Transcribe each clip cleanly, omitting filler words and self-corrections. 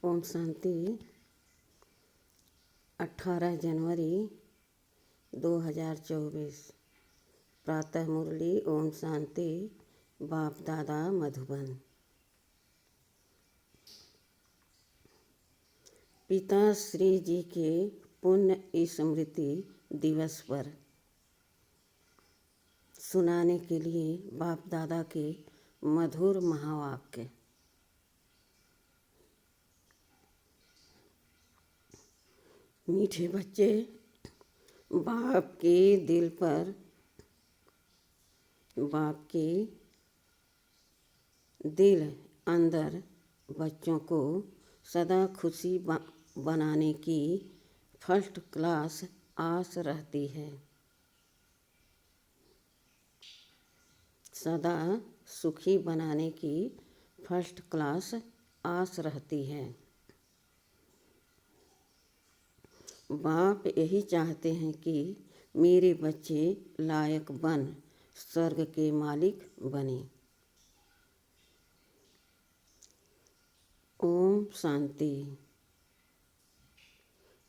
ओम शांति। 18 जनवरी 2024। प्रातः मुरली। ओम शांति। बाप दादा मधुबन। पिता श्री जी के पुण्य स्मृति दिवस पर सुनाने के लिए बाप दादा के मधुर महावाक्य। मीठे बच्चे, बाप के दिल पर, बाप के दिल अंदर बच्चों को सदा खुशी बनाने की फर्स्ट क्लास आस रहती है। सदा सुखी बनाने की फर्स्ट क्लास आस रहती है। बाप यही चाहते हैं कि मेरे बच्चे लायक बन स्वर्ग के मालिक बने। ओम शांति।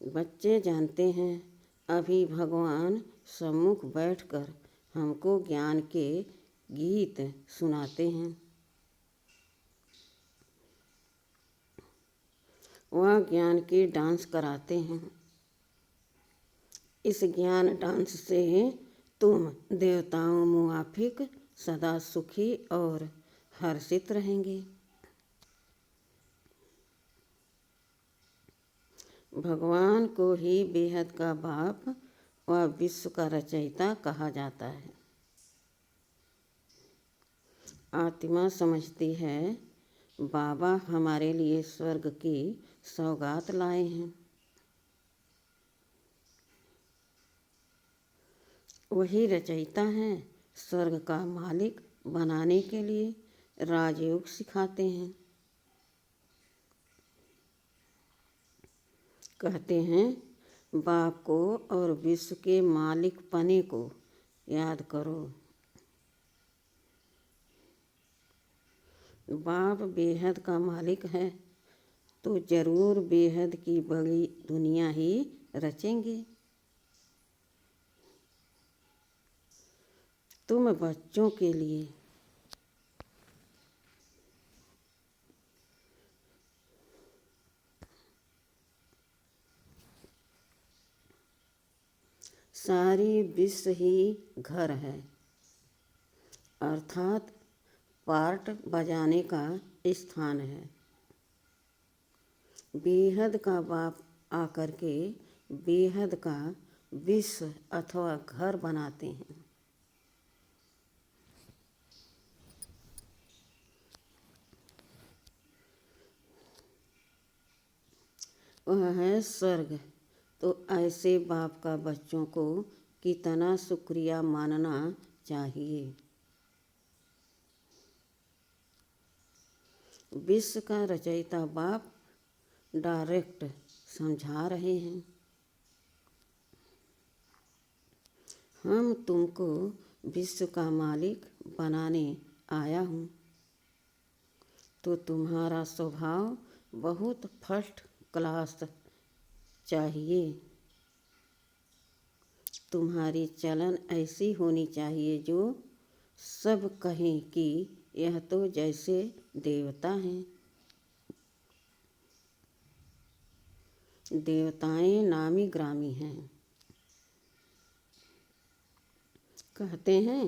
बच्चे जानते हैं अभी भगवान सम्मुख बैठकर हमको ज्ञान के गीत सुनाते हैं। वह ज्ञान के डांस कराते हैं। इस ज्ञान डांस से तुम देवताओं मुआफिक सदा सुखी और हर्षित रहेंगे। भगवान को ही बेहद का बाप व विश्व का रचयिता कहा जाता है। आत्मा समझती है बाबा हमारे लिए स्वर्ग की सौगात लाए हैं। वही रचयिता हैं। स्वर्ग का मालिक बनाने के लिए राजयोग सिखाते हैं। कहते हैं बाप को और विश्व के मालिक पने को याद करो। बाप बेहद का मालिक है तो जरूर बेहद की बड़ी दुनिया ही रचेंगे। तुम बच्चों के लिए सारी विश्व ही घर है, अर्थात पार्ट बजाने का स्थान है। बेहद का बाप आकर के बेहद का विश्व अथवा घर बनाते हैं। वह है स्वर्ग। तो ऐसे बाप का बच्चों को कितना शुक्रिया मानना चाहिए। विश्व का रचयिता बाप डायरेक्ट समझा रहे हैं, हम तुमको विश्व का मालिक बनाने आया हूँ। तो तुम्हारा स्वभाव बहुत फर्स्ट क्लास चाहिए। तुम्हारी चलन ऐसी होनी चाहिए जो सब कहें कि यह तो जैसे देवता हैं। देवताएं नामी ग्रामी हैं। कहते हैं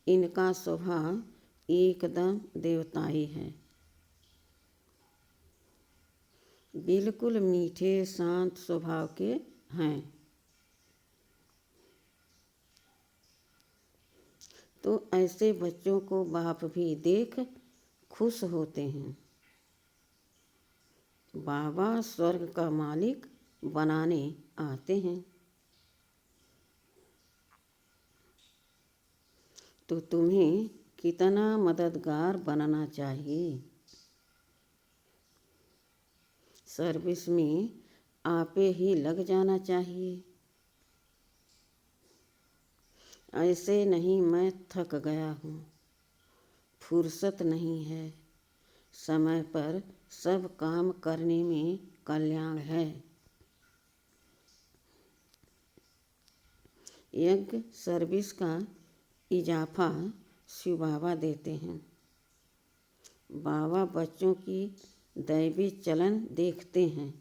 इनका स्वभाव एकदम देवताई है। बिल्कुल मीठे शांत स्वभाव के हैं। तो ऐसे बच्चों को बाप भी देख खुश होते हैं। बाबा स्वर्ग का मालिक बनाने आते हैं। तो तुम्हें कितना मददगार बनना चाहिए। सर्विस में आपे ही लग जाना चाहिए। ऐसे नहीं मैं थक गया हूँ, फुर्सत नहीं है, समय पर सब काम करने में कल्याण है। यज्ञ सर्विस का इजाफा शिव बाबा देते हैं। बाबा बच्चों की दैवी चलन देखते हैं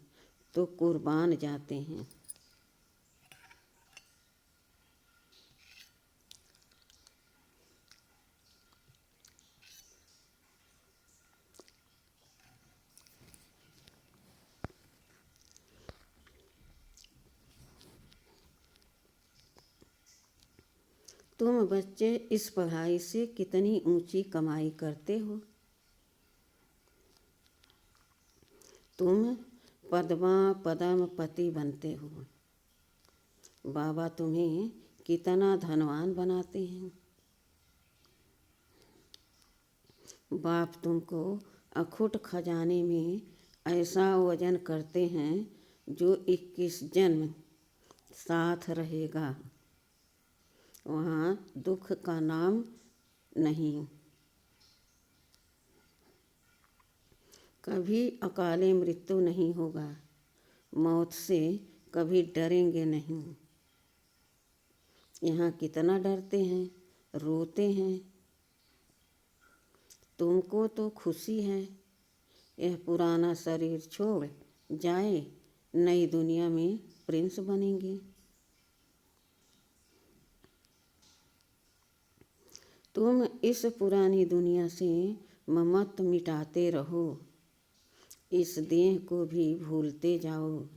तो कुर्बान जाते हैं। तुम बच्चे इस पढ़ाई से कितनी ऊंची कमाई करते हो। तुम पद्मा पदम पति बनते हो। बाबा तुम्हें कितना धनवान बनाते हैं। बाप तुमको अखुट खजाने में ऐसा वजन करते हैं जो 21 जन्म साथ रहेगा। वहाँ दुख का नाम नहीं। कभी अकाले मृत्यु नहीं होगा। मौत से कभी डरेंगे नहीं। यहाँ कितना डरते हैं, रोते हैं। तुमको तो खुशी है। यह पुराना शरीर छोड़ जाए, नई दुनिया में प्रिंस बनेंगे। तुम इस पुरानी दुनिया से ममत्व मिटाते रहो। इस देह को भी भूलते जाओ।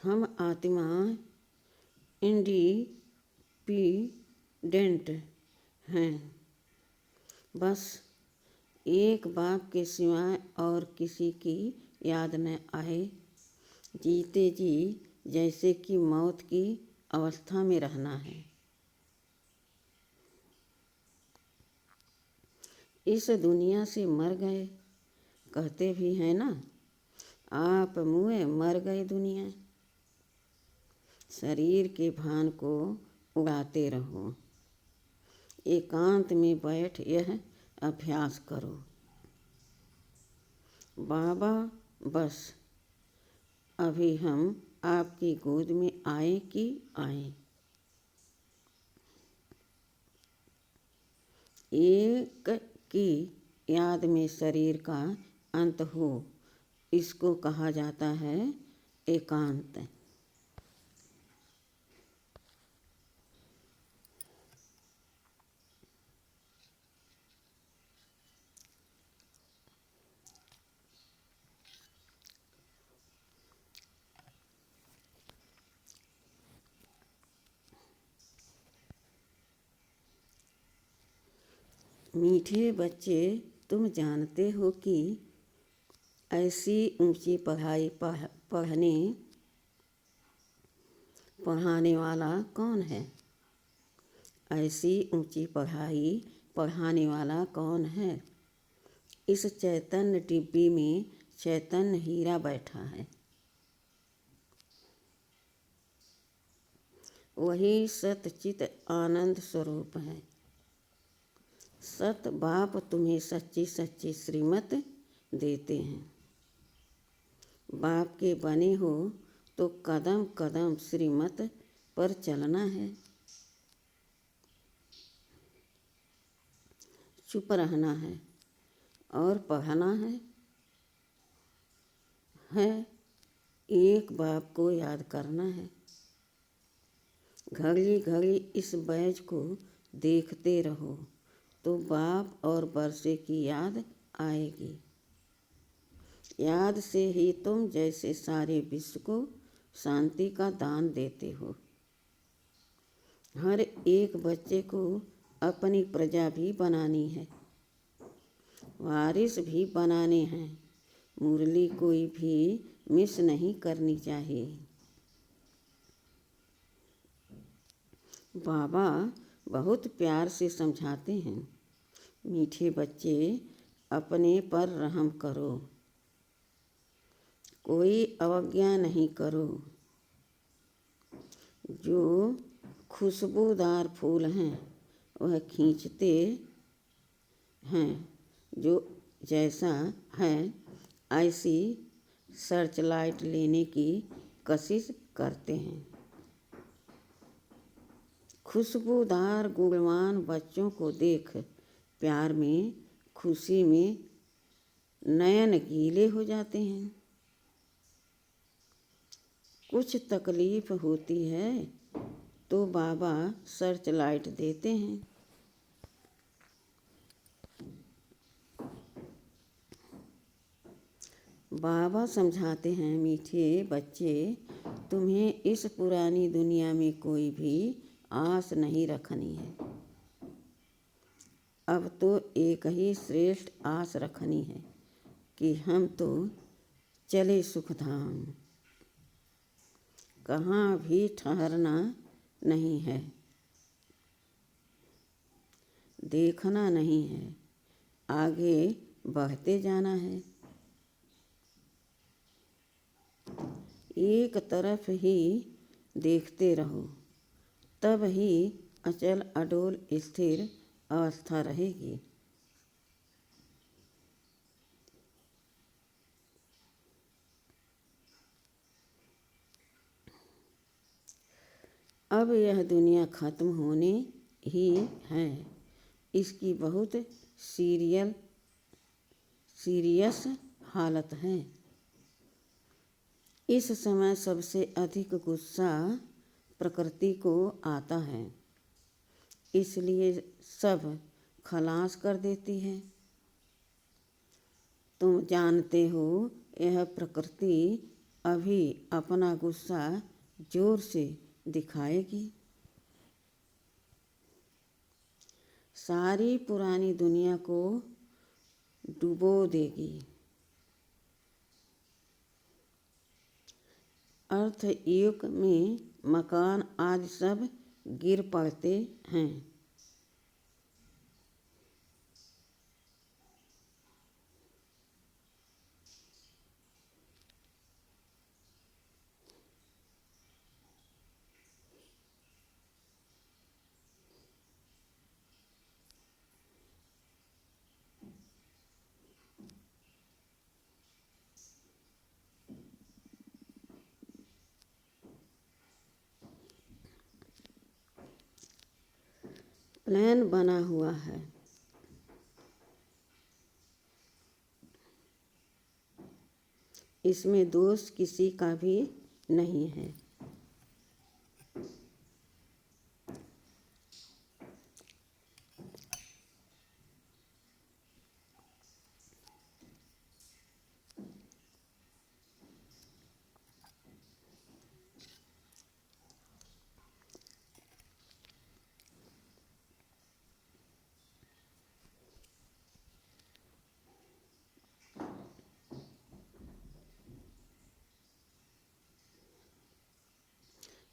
हम आत्मा इंडिपेंडेंट हैं। बस एक बाप के सिवाय और किसी की याद न आए। जीते जी जैसे कि मौत की अवस्था में रहना है। इस दुनिया से मर गए कहते भी हैं ना। आप मुए मर गए दुनिया। शरीर के भान को उड़ाते रहो। एकांत में बैठ यह अभ्यास करो। बाबा बस अभी हम आपकी गोद में आए कि आए। एक की याद में शरीर का अंत हो, इसको कहा जाता है एकांत। मीठे बच्चे, तुम जानते हो कि ऐसी ऊंची पढ़ाई पढ़ाने वाला कौन है। ऐसी ऊंची पढ़ाई पढ़ाने वाला कौन है। इस चैतन्य डिब्बी में चैतन्य हीरा बैठा है। वही सतचित आनंद स्वरूप है। सत बाप तुम्हें सच्ची सच्ची श्रीमत देते हैं। बाप के बने हो तो कदम कदम श्रीमत पर चलना है। चुप रहना है और पढ़ना है। एक बाप को याद करना है। घड़ी घड़ी इस बैज को देखते रहो तो बाप और वर्षे की याद आएगी। याद से ही तुम जैसे सारे विश्व को शांति का दान देते हो। हर एक बच्चे को अपनी प्रजा भी बनानी है, वारिस भी बनाने हैं। मुरली कोई भी मिस नहीं करनी चाहिए। बाबा बहुत प्यार से समझाते हैं। मीठे बच्चे, अपने पर रहम करो। कोई अवज्ञा नहीं करो। जो खुशबूदार फूल हैं वह खींचते हैं, जो जैसा है ऐसी सर्च लाइट लेने की कोशिश करते हैं। खुशबूदार गुणवान बच्चों को देख प्यार में, खुशी में नयन गीले हो जाते हैं। कुछ तकलीफ होती है तो बाबा सर्च लाइट देते हैं। बाबा समझाते हैं, मीठे बच्चे, तुम्हें इस पुरानी दुनिया में कोई भी आस नहीं रखनी है। अब तो एक ही श्रेष्ठ आस रखनी है कि हम तो चले सुखधाम, कहाँ भी ठहरना नहीं है, देखना नहीं है, आगे बढ़ते जाना है। एक तरफ ही देखते रहो, तब ही अचल अडोल स्थिर अवस्था रहेगी। अब यह दुनिया खत्म होने ही है। इसकी बहुत सीरियस हालत है। इस समय सबसे अधिक गुस्सा प्रकृति को आता है, इसलिए सब खलास कर देती है। तुम जानते हो यह प्रकृति अभी अपना गुस्सा जोर से दिखाएगी। सारी पुरानी दुनिया को डुबो देगी। अर्थ युग में मकान आदि सब गिर पड़ते हैं। प्लान बना हुआ है। इसमें दोष किसी का भी नहीं है।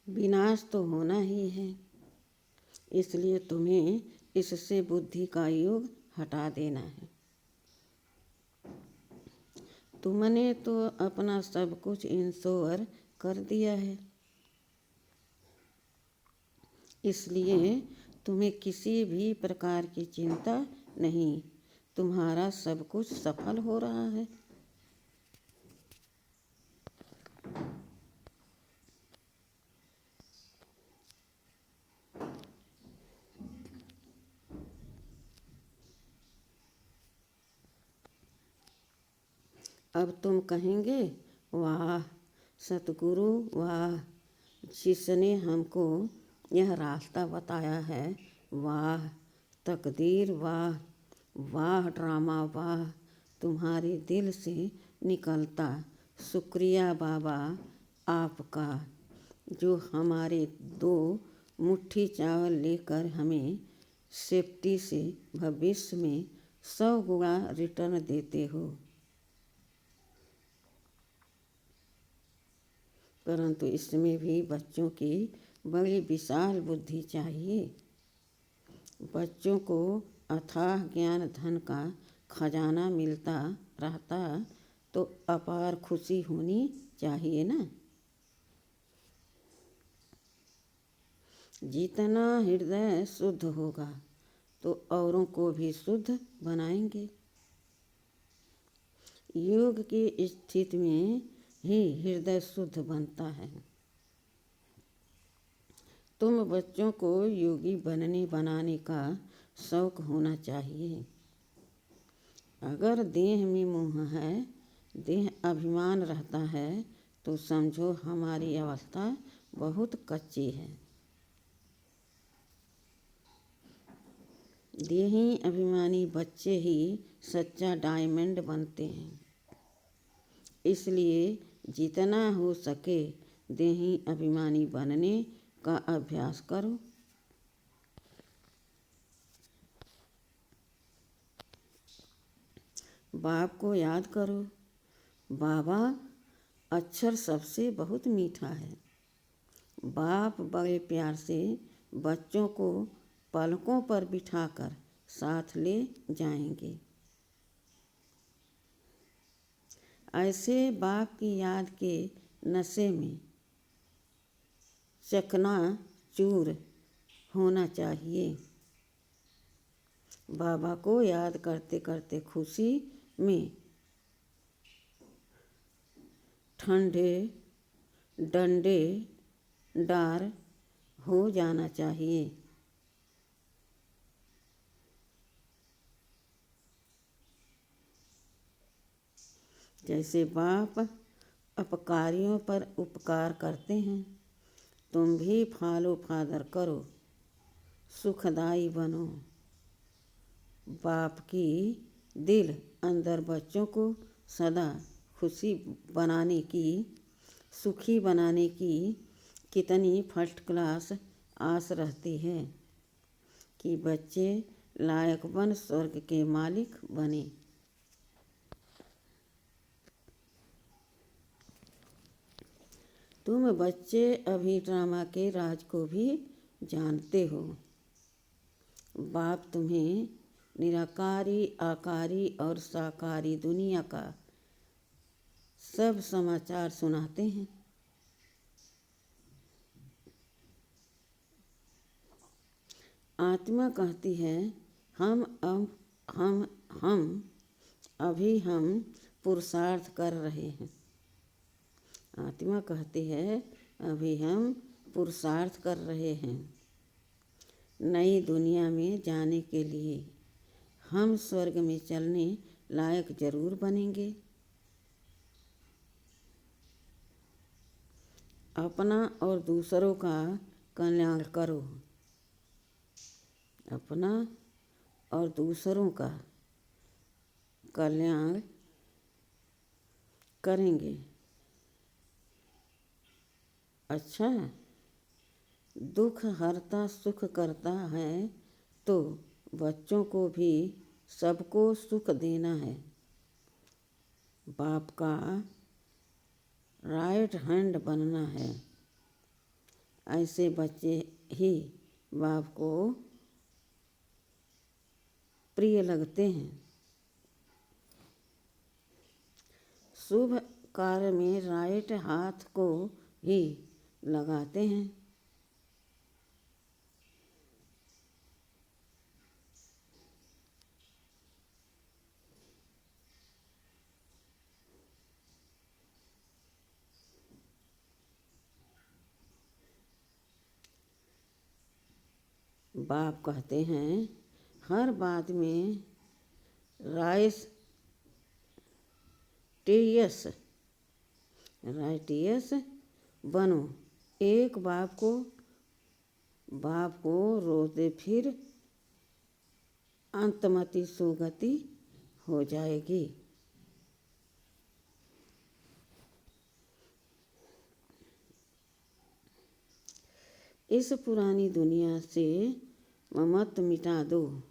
विनाश तो होना ही है, इसलिए तुम्हें इससे बुद्धि का योग हटा देना है। तुमने तो अपना सब कुछ इंश्योर कर दिया है, इसलिए तुम्हें किसी भी प्रकार की चिंता नहीं। तुम्हारा सब कुछ सफल हो रहा है। अब तुम कहेंगे, वाह सतगुरु, वाह जिसने हमको यह रास्ता बताया है, वाह तकदीर, वाह वाह ड्रामा, वाह तुम्हारे दिल से निकलता शुक्रिया बाबा आपका, जो हमारे 2 मुट्ठी चावल लेकर हमें सेफ्टी से भविष्य में 100 गुना रिटर्न देते हो। परंतु इसमें भी बच्चों की बड़ी विशाल बुद्धि चाहिए। बच्चों को अथाह ज्ञान धन का खजाना मिलता रहता तो अपार खुशी होनी चाहिए ना। जितना हृदय शुद्ध होगा तो औरों को भी शुद्ध बनाएंगे। योग की स्थिति में ही हृदय शुद्ध बनता है। तुम बच्चों को योगी बनाने का शौक होना चाहिए। अगर देह में मोह है, देह अभिमान रहता है, तो समझो हमारी अवस्था बहुत कच्ची है। देही अभिमानी बच्चे ही सच्चा डायमंड बनते हैं। इसलिए जितना हो सके देही अभिमानी बनने का अभ्यास करो। बाप को याद करो। बाबा अक्षर सबसे बहुत मीठा है। बाप बड़े प्यार से बच्चों को पलकों पर बिठाकर साथ ले जाएंगे। ऐसे बाप की याद के नशे में चकनाचूर होना चाहिए। बाबा को याद करते करते खुशी में ठंडे डंडे डार हो जाना चाहिए। जैसे बाप अपकारियों पर उपकार करते हैं, तुम भी फॉलो फादर करो, सुखदाई बनो। बाप की दिल अंदर बच्चों को सदा सुखी बनाने की कितनी फर्स्ट क्लास आस रहती है कि बच्चे लायक बन स्वर्ग के मालिक बने। तुम बच्चे अभी ड्रामा के राज को भी जानते हो। बाप तुम्हें निराकारी, आकारी और साकारी दुनिया का सब समाचार सुनाते हैं। आत्मा कहती है हम अभी पुरुषार्थ कर रहे हैं। आत्मा कहती है अभी हम पुरुषार्थ कर रहे हैं नई दुनिया में जाने के लिए। हम स्वर्ग में चलने लायक जरूर बनेंगे। अपना और दूसरों का कल्याण करो। अपना और दूसरों का कल्याण करेंगे। अच्छा, दुख हरता सुख करता है, तो बच्चों को भी सबको सुख देना है। बाप का राइट हैंड बनना है। ऐसे बच्चे ही बाप को प्रिय लगते हैं। शुभ कार्य में राइट हाथ को ही लगाते हैं। बाप कहते हैं हर बात में राइटियस बनो। एक बाप को रोते फिर अंतमति सुगति हो जाएगी। इस पुरानी दुनिया से ममत मिटा दो।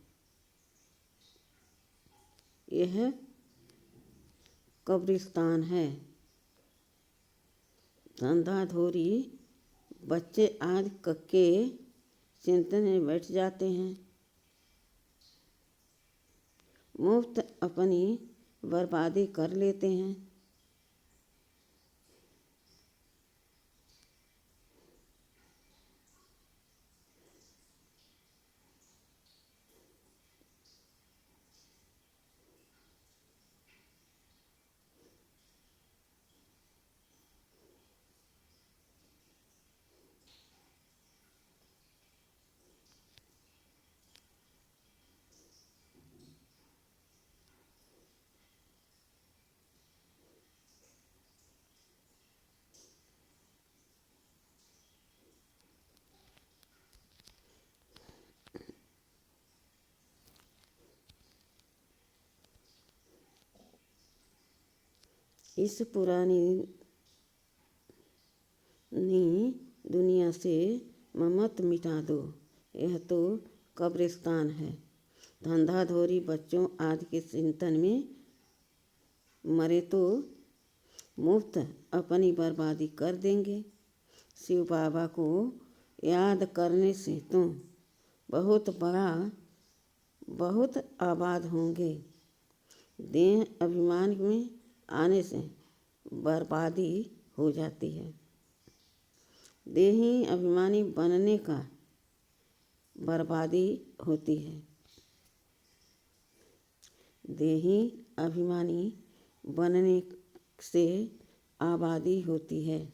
यह कब्रिस्तान है। धंधाधोरी बच्चे आज कक्के चिंतन में बैठ जाते हैं। मुफ्त अपनी बर्बादी कर लेते हैं। इस पुरानी दुनिया से ममत मिटा दो, यह तो कब्रिस्तान है। धंधाधोरी बच्चों आदि के चिंतन में मरे तो मुफ्त अपनी बर्बादी कर देंगे। शिव बाबा को याद करने से तुम बहुत आबाद होंगे। देह अभिमान में आने से बर्बादी हो जाती है। देही अभिमानी बनने का बर्बादी होती है। देही अभिमानी बनने से आबादी होती है।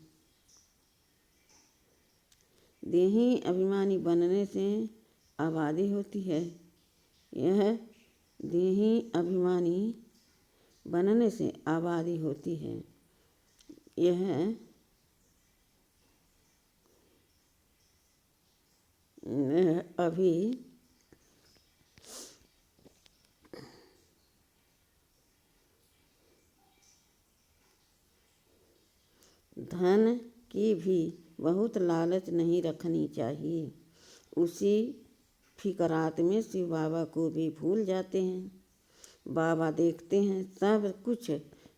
देही अभिमानी बनने से आबादी होती है। यह देही अभिमानी बनने से आबादी होती है। यह अभी धन की भी बहुत लालच नहीं रखनी चाहिए। उसी फिकरात में शिव बाबा को भी भूल जाते हैं। बाबा देखते हैं सब कुछ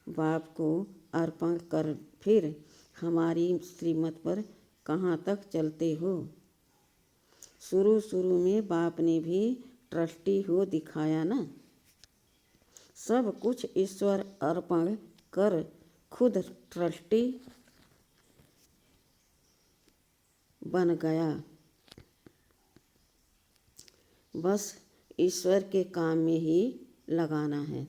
बाप को अर्पण कर फिर हमारी श्रीमत पर कहाँ तक चलते हो। शुरू में बाप ने भी ट्रस्टी हो दिखाया ना। सब कुछ ईश्वर अर्पण कर खुद ट्रस्टी बन गया। बस ईश्वर के काम में ही लगाना है।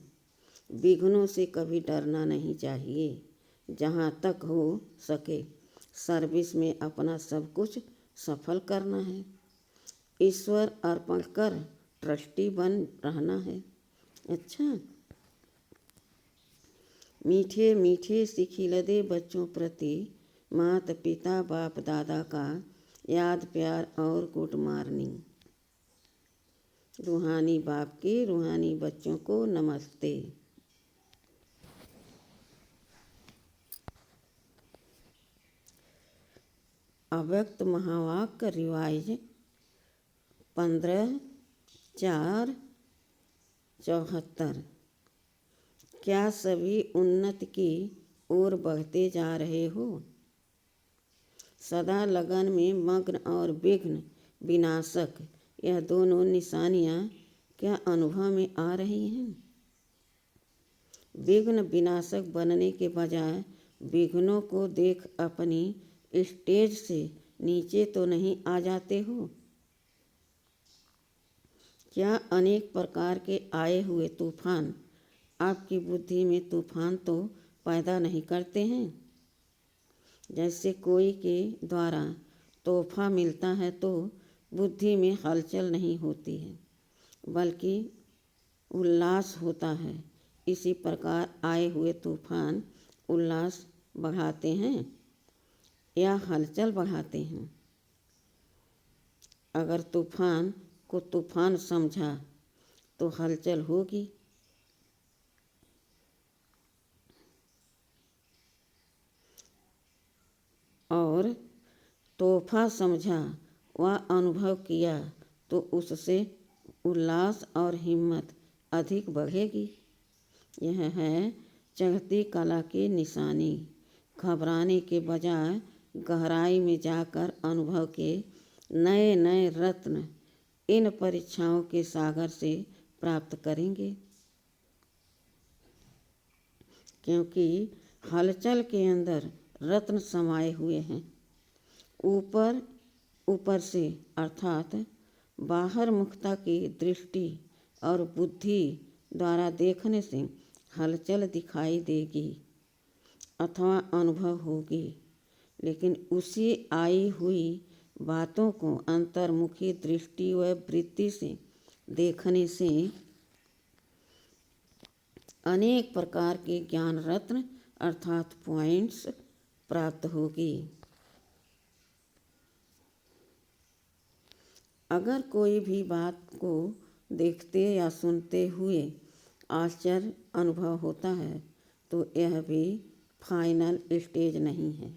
विघ्नों से कभी डरना नहीं चाहिए। जहाँ तक हो सके सर्विस में अपना सब कुछ सफल करना है। ईश्वर अर्पण कर ट्रस्टी बन रहना है। अच्छा, मीठे मीठे सिखिलदे बच्चों प्रति माता पिता बाप दादा का याद प्यार और गुड मॉर्निंग। रूहानी बाप के रूहानी बच्चों को नमस्ते। अव्यक्त महावाक्य रिवाइज 15/4/74। क्या सभी उन्नति की ओर बढ़ते जा रहे हो? सदा लगन में मग्न और विघ्न विनाशक, यह दोनों निशानियाँ क्या अनुभव में आ रही हैं? विघ्न विनाशक बनने के बजाय विघ्नों को देख अपनी स्टेज से नीचे तो नहीं आ जाते हो? क्या अनेक प्रकार के आए हुए तूफान आपकी बुद्धि में तूफान तो पैदा नहीं करते हैं? जैसे कोई के द्वारा तोहफा मिलता है तो बुद्धि में हलचल नहीं होती है बल्कि उल्लास होता है। इसी प्रकार आए हुए तूफान उल्लास बढ़ाते हैं या हलचल बढ़ाते हैं? अगर तूफान को तूफान समझा तो हलचल होगी। और तोहफा समझा व अनुभव किया तो उससे उल्लास और हिम्मत अधिक बढ़ेगी। यह है चढ़ती कला की निशानी। घबराने के बजाय गहराई में जाकर अनुभव के नए नए रत्न इन परीक्षाओं के सागर से प्राप्त करेंगे। क्योंकि हलचल के अंदर रत्न समाये हुए हैं। ऊपर से अर्थात बाहर मुखता की दृष्टि और बुद्धि द्वारा देखने से हलचल दिखाई देगी अथवा अनुभव होगी, लेकिन उसी आई हुई बातों को अंतर्मुखी दृष्टि व वृत्ति से देखने से अनेक प्रकार के ज्ञान रत्न अर्थात पॉइंट्स प्राप्त होगी। अगर कोई भी बात को देखते या सुनते हुए आश्चर्य अनुभव होता है तो यह भी फाइनल स्टेज नहीं है।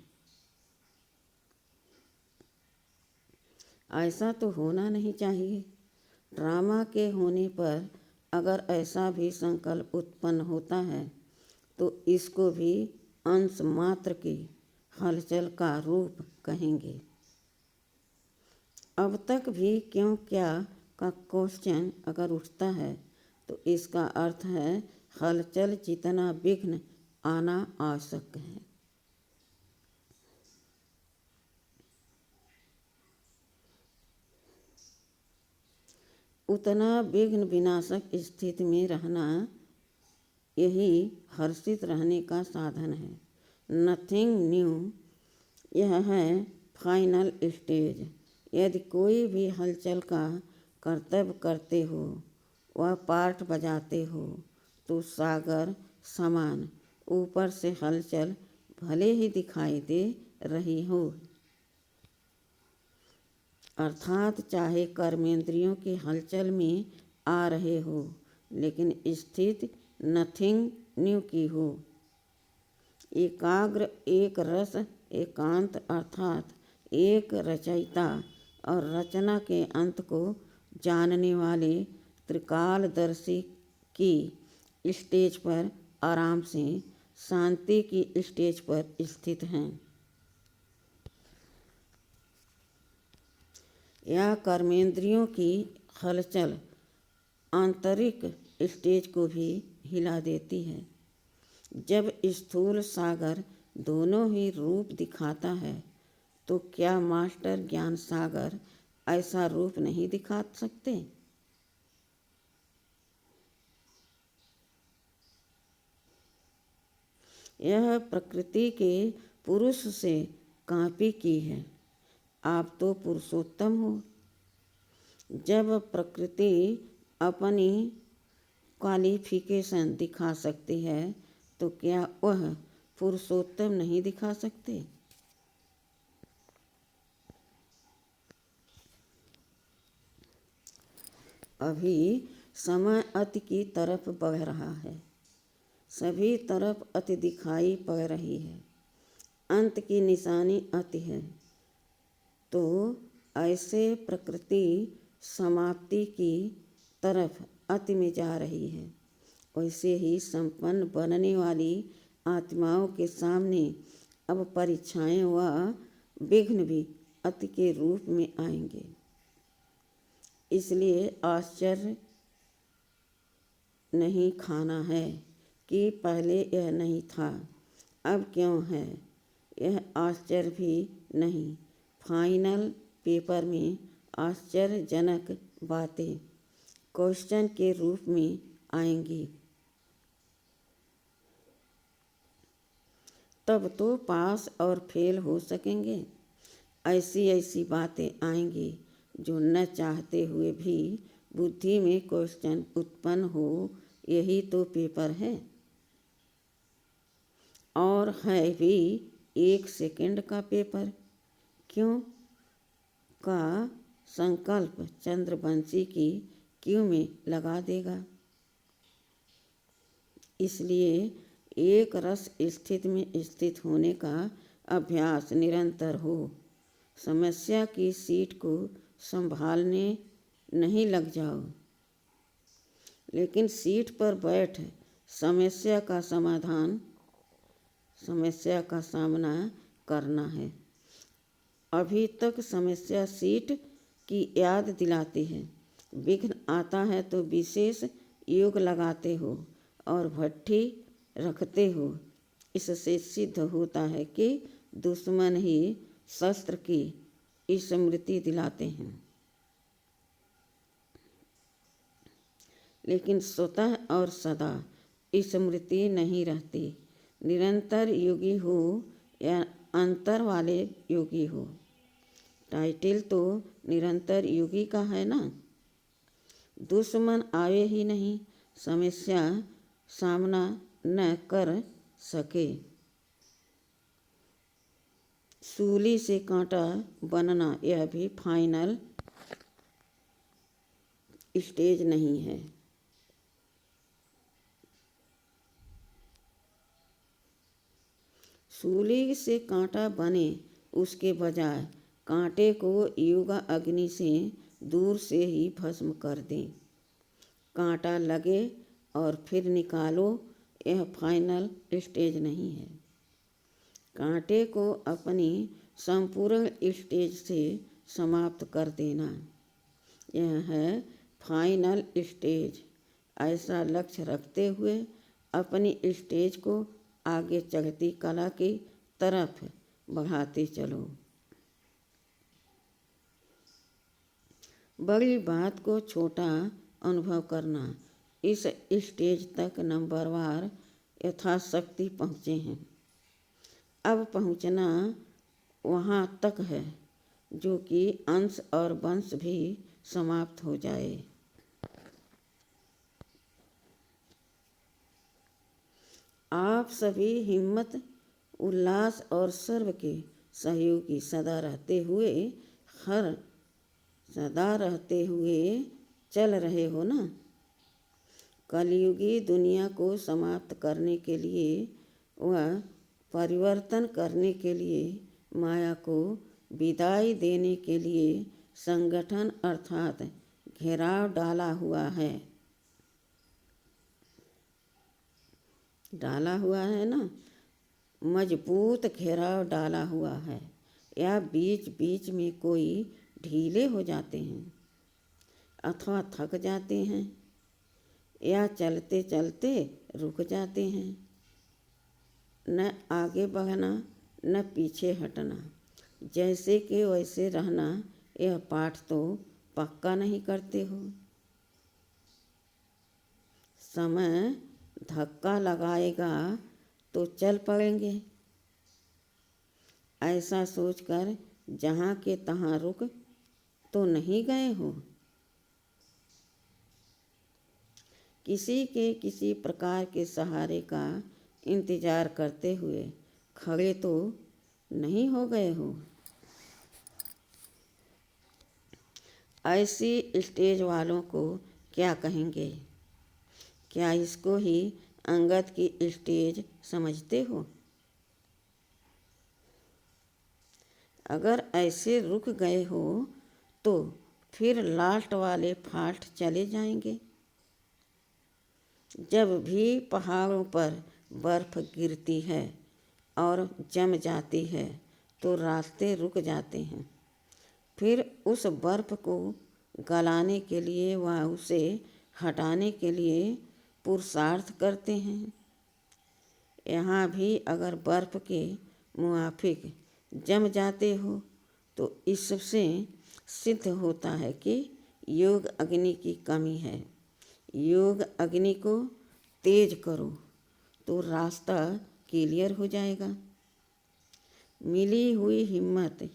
ऐसा तो होना नहीं चाहिए। ड्रामा के होने पर अगर ऐसा भी संकल्प उत्पन्न होता है तो इसको भी अंश मात्र की हलचल का रूप कहेंगे। अब तक भी क्यों क्या का क्वेश्चन अगर उठता है तो इसका अर्थ है हलचल जितना विघ्न आना आवश्यक है। उतना विघ्न विनाशक स्थिति में रहना यही हर्षित रहने का साधन है। नथिंग न्यू, यह है फाइनल स्टेज। यदि कोई भी हलचल का कर्तव्य करते हो वह पार्ट बजाते हो तो सागर समान ऊपर से हलचल भले ही दिखाई दे रही हो, अर्थात चाहे कर्मेंद्रियों की हलचल में आ रहे हो, लेकिन स्थिति नथिंग न्यू की हो। एकाग्र एक रस एकांत अर्थात एक रचयिता और रचना के अंत को जानने वाले त्रिकालदर्शी की स्टेज पर आराम से शांति की स्टेज पर स्थित हैं। या कर्मेंद्रियों की हलचल आंतरिक स्टेज को भी हिला देती है। जब स्थूल सागर दोनों ही रूप दिखाता है तो क्या मास्टर ज्ञान सागर ऐसा रूप नहीं दिखा सकते? यह प्रकृति के पुरुष से कॉपी की है। आप तो पुरुषोत्तम हो। जब प्रकृति अपनी क्वालिफिकेशन दिखा सकती है तो क्या वह पुरुषोत्तम नहीं दिखा सकते? अभी समय अति की तरफ बढ़ रहा है। सभी तरफ अति दिखाई पड़ रही है। अंत की निशानी अति है। तो ऐसे प्रकृति समाप्ति की तरफ अति में जा रही है। वैसे ही संपन्न बनने वाली आत्माओं के सामने अब परीक्षाएं व विघ्न भी अति के रूप में आएंगे। इसलिए आश्चर्य नहीं खाना है कि पहले यह नहीं था, अब क्यों है। यह आश्चर्य भी नहीं। फाइनल पेपर में आश्चर्यजनक बातें क्वेश्चन के रूप में आएंगी। तब तो पास और फेल हो सकेंगे। ऐसी ऐसी बातें आएंगी जो न चाहते हुए भी बुद्धि में क्वेश्चन उत्पन्न हो। यही तो पेपर है। और है भी 1 सेकंड का पेपर। क्यों का संकल्प चंद्रवंशी की क्यों में लगा देगा। इसलिए एक रस स्थिति में स्थित होने का अभ्यास निरंतर हो। समस्या की सीट को संभालने नहीं लग जाओ, लेकिन सीट पर बैठ समस्या का सामना करना है। अभी तक समस्या सीट की याद दिलाती है। विघ्न आता है तो विशेष योग लगाते हो और भट्ठी रखते हो। इससे सिद्ध होता है कि दुश्मन ही शस्त्र की स्मृति दिलाते हैं, लेकिन स्वतः और सदा स्मृति नहीं रहती। निरंतर योगी हो या अंतर वाले योगी हो, टाइटल तो निरंतर योगी का है ना। दुश्मन आवे ही नहीं, समस्या सामना न कर सके। सूली से कांटा बनना यह भी फाइनल स्टेज नहीं है। सूली से कांटा बने उसके बजाय कांटे को युगा अग्नि से दूर से ही भस्म कर दें। कांटा लगे और फिर निकालो, यह फाइनल स्टेज नहीं है। कांटे को अपनी संपूर्ण स्टेज से समाप्त कर देना, यह है फाइनल स्टेज। ऐसा लक्ष्य रखते हुए अपनी स्टेज को आगे चढ़ती कला की तरफ बढ़ाते चलो। बड़ी बात को छोटा अनुभव करना। इस स्टेज तक नंबरवार यथाशक्ति पहुँचे हैं। अब पहुँचना वहाँ तक है जो कि अंश और वंश भी समाप्त हो जाए। आप सभी हिम्मत, उल्लास और सर्व के सहयोगी सदा रहते हुए चल रहे हो ना। कलयुगी दुनिया को समाप्त करने के लिए व परिवर्तन करने के लिए, माया को विदाई देने के लिए संगठन अर्थात घेराव डाला हुआ है ना। मजबूत घेराव डाला हुआ है, या बीच बीच में कोई ढीले हो जाते हैं अथवा थक जाते हैं, या चलते चलते रुक जाते हैं। न आगे बढ़ना न पीछे हटना, जैसे कि वैसे रहना, यह पाठ तो पक्का नहीं करते हो। समय धक्का लगाएगा तो चल पड़ेंगे, ऐसा सोचकर जहाँ के तहाँ रुक तो नहीं गए हो। किसी प्रकार के सहारे का इंतजार करते हुए खड़े तो नहीं हो गए हो। ऐसी स्टेज वालों को क्या कहेंगे? क्या इसको ही अंगद की स्टेज समझते हो? अगर ऐसे रुक गए हो तो फिर लास्ट वाले फाल्ट चले जाएंगे। जब भी पहाड़ों पर बर्फ गिरती है और जम जाती है तो रास्ते रुक जाते हैं। फिर उस बर्फ को गलाने के लिए व उसे हटाने के लिए पुरुषार्थ करते हैं। यहाँ भी अगर बर्फ के मुआफिक जम जाते हो तो इससे सिद्ध होता है कि योग अग्नि की कमी है। योग अग्नि को तेज करो तो रास्ता क्लियर हो जाएगा। मिली हुई हिम्मत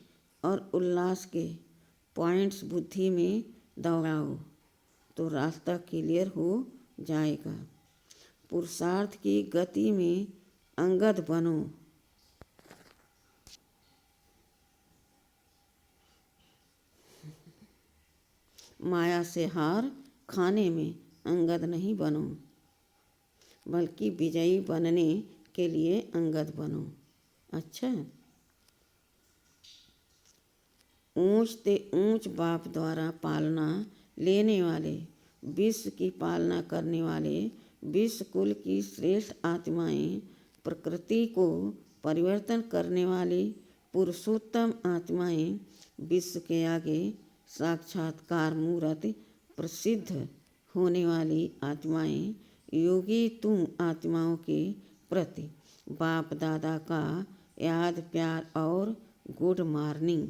और उल्लास के पॉइंट्स बुद्धि में दौड़ाओ तो रास्ता क्लियर हो जाएगा। पुरुषार्थ की गति में अंगद बनो। माया से हार खाने में अंगद नहीं बनो, बल्कि विजयी बनने के लिए अंगद बनो। अच्छा, ऊंच ते ऊंच बाप द्वारा पालना लेने वाले, विश्व की पालना करने वाले, विश्व कुल की श्रेष्ठ आत्माएं, प्रकृति को परिवर्तन करने वाली पुरुषोत्तम आत्माएं, विश्व के आगे साक्षात्कार मूर्त प्रसिद्ध होने वाली आत्माएं, योगी तुम आत्माओं के प्रति बाप दादा का याद प्यार और गुड मॉर्निंग।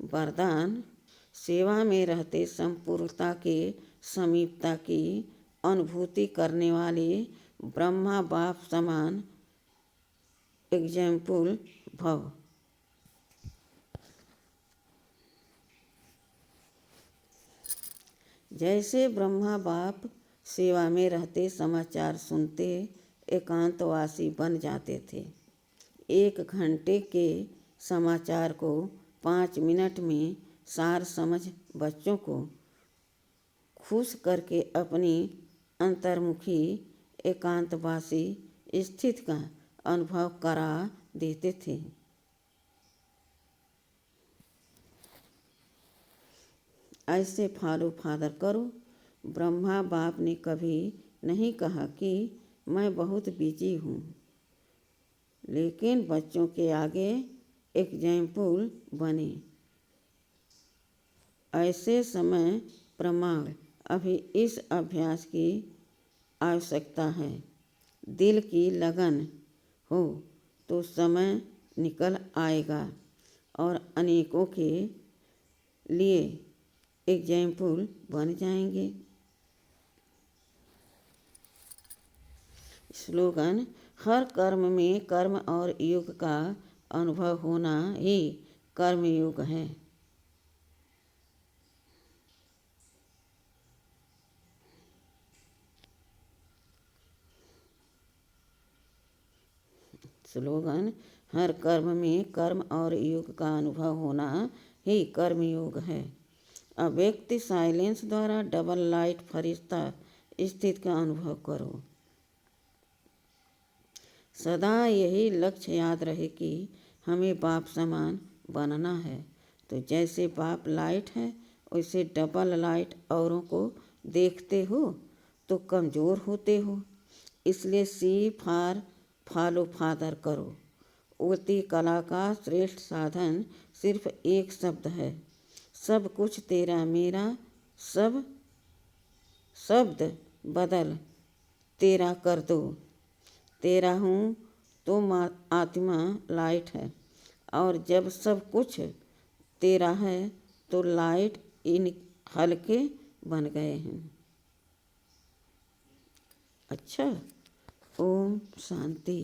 वरदान: सेवा में रहते संपूर्णता के समीपता की अनुभूति करने वाले ब्रह्मा बाप समान एग्जाम्पल भव। जैसे ब्रह्मा बाप सेवा में रहते समाचार सुनते एकांतवासी बन जाते थे। 1 घंटे के समाचार को 5 मिनट में सार समझ बच्चों को खुश करके अपनी अंतर्मुखी एकांतवासी स्थिति का अनुभव करा देते थे। ऐसे फॉलो फादर करो। ब्रह्मा बाप ने कभी नहीं कहा कि मैं बहुत बिजी हूँ, लेकिन बच्चों के आगे एग्जाम्पल बने। ऐसे समय प्रमाण अभी इस अभ्यास की आवश्यकता है। दिल की लगन हो तो समय निकल आएगा और अनेकों के लिए एग्जाम्पल बन जाएंगे। स्लोगन: हर कर्म में कर्म और योग का अनुभव होना ही कर्मयोग है। स्लोगन: हर कर्म में कर्म और योग का अनुभव होना ही कर्मयोग है। अब व्यक्ति साइलेंस द्वारा डबल लाइट फरिश्ता स्थिति का अनुभव करो। सदा यही लक्ष्य याद रहे कि हमें बाप समान बनना है। तो जैसे बाप लाइट है, वैसे डबल लाइट औरों को देखते हो तो कमज़ोर होते हो। इसलिए सी फॉर फॉलो फादर करो। उगती कला का श्रेष्ठ साधन सिर्फ एक शब्द है, सब कुछ तेरा मेरा। सब शब्द बदल तेरा कर दो। तेरा हूँ तो आत्मा लाइट है, और जब सब कुछ तेरा है तो लाइट इन हल्के बन गए हैं। अच्छा, ओम शांति।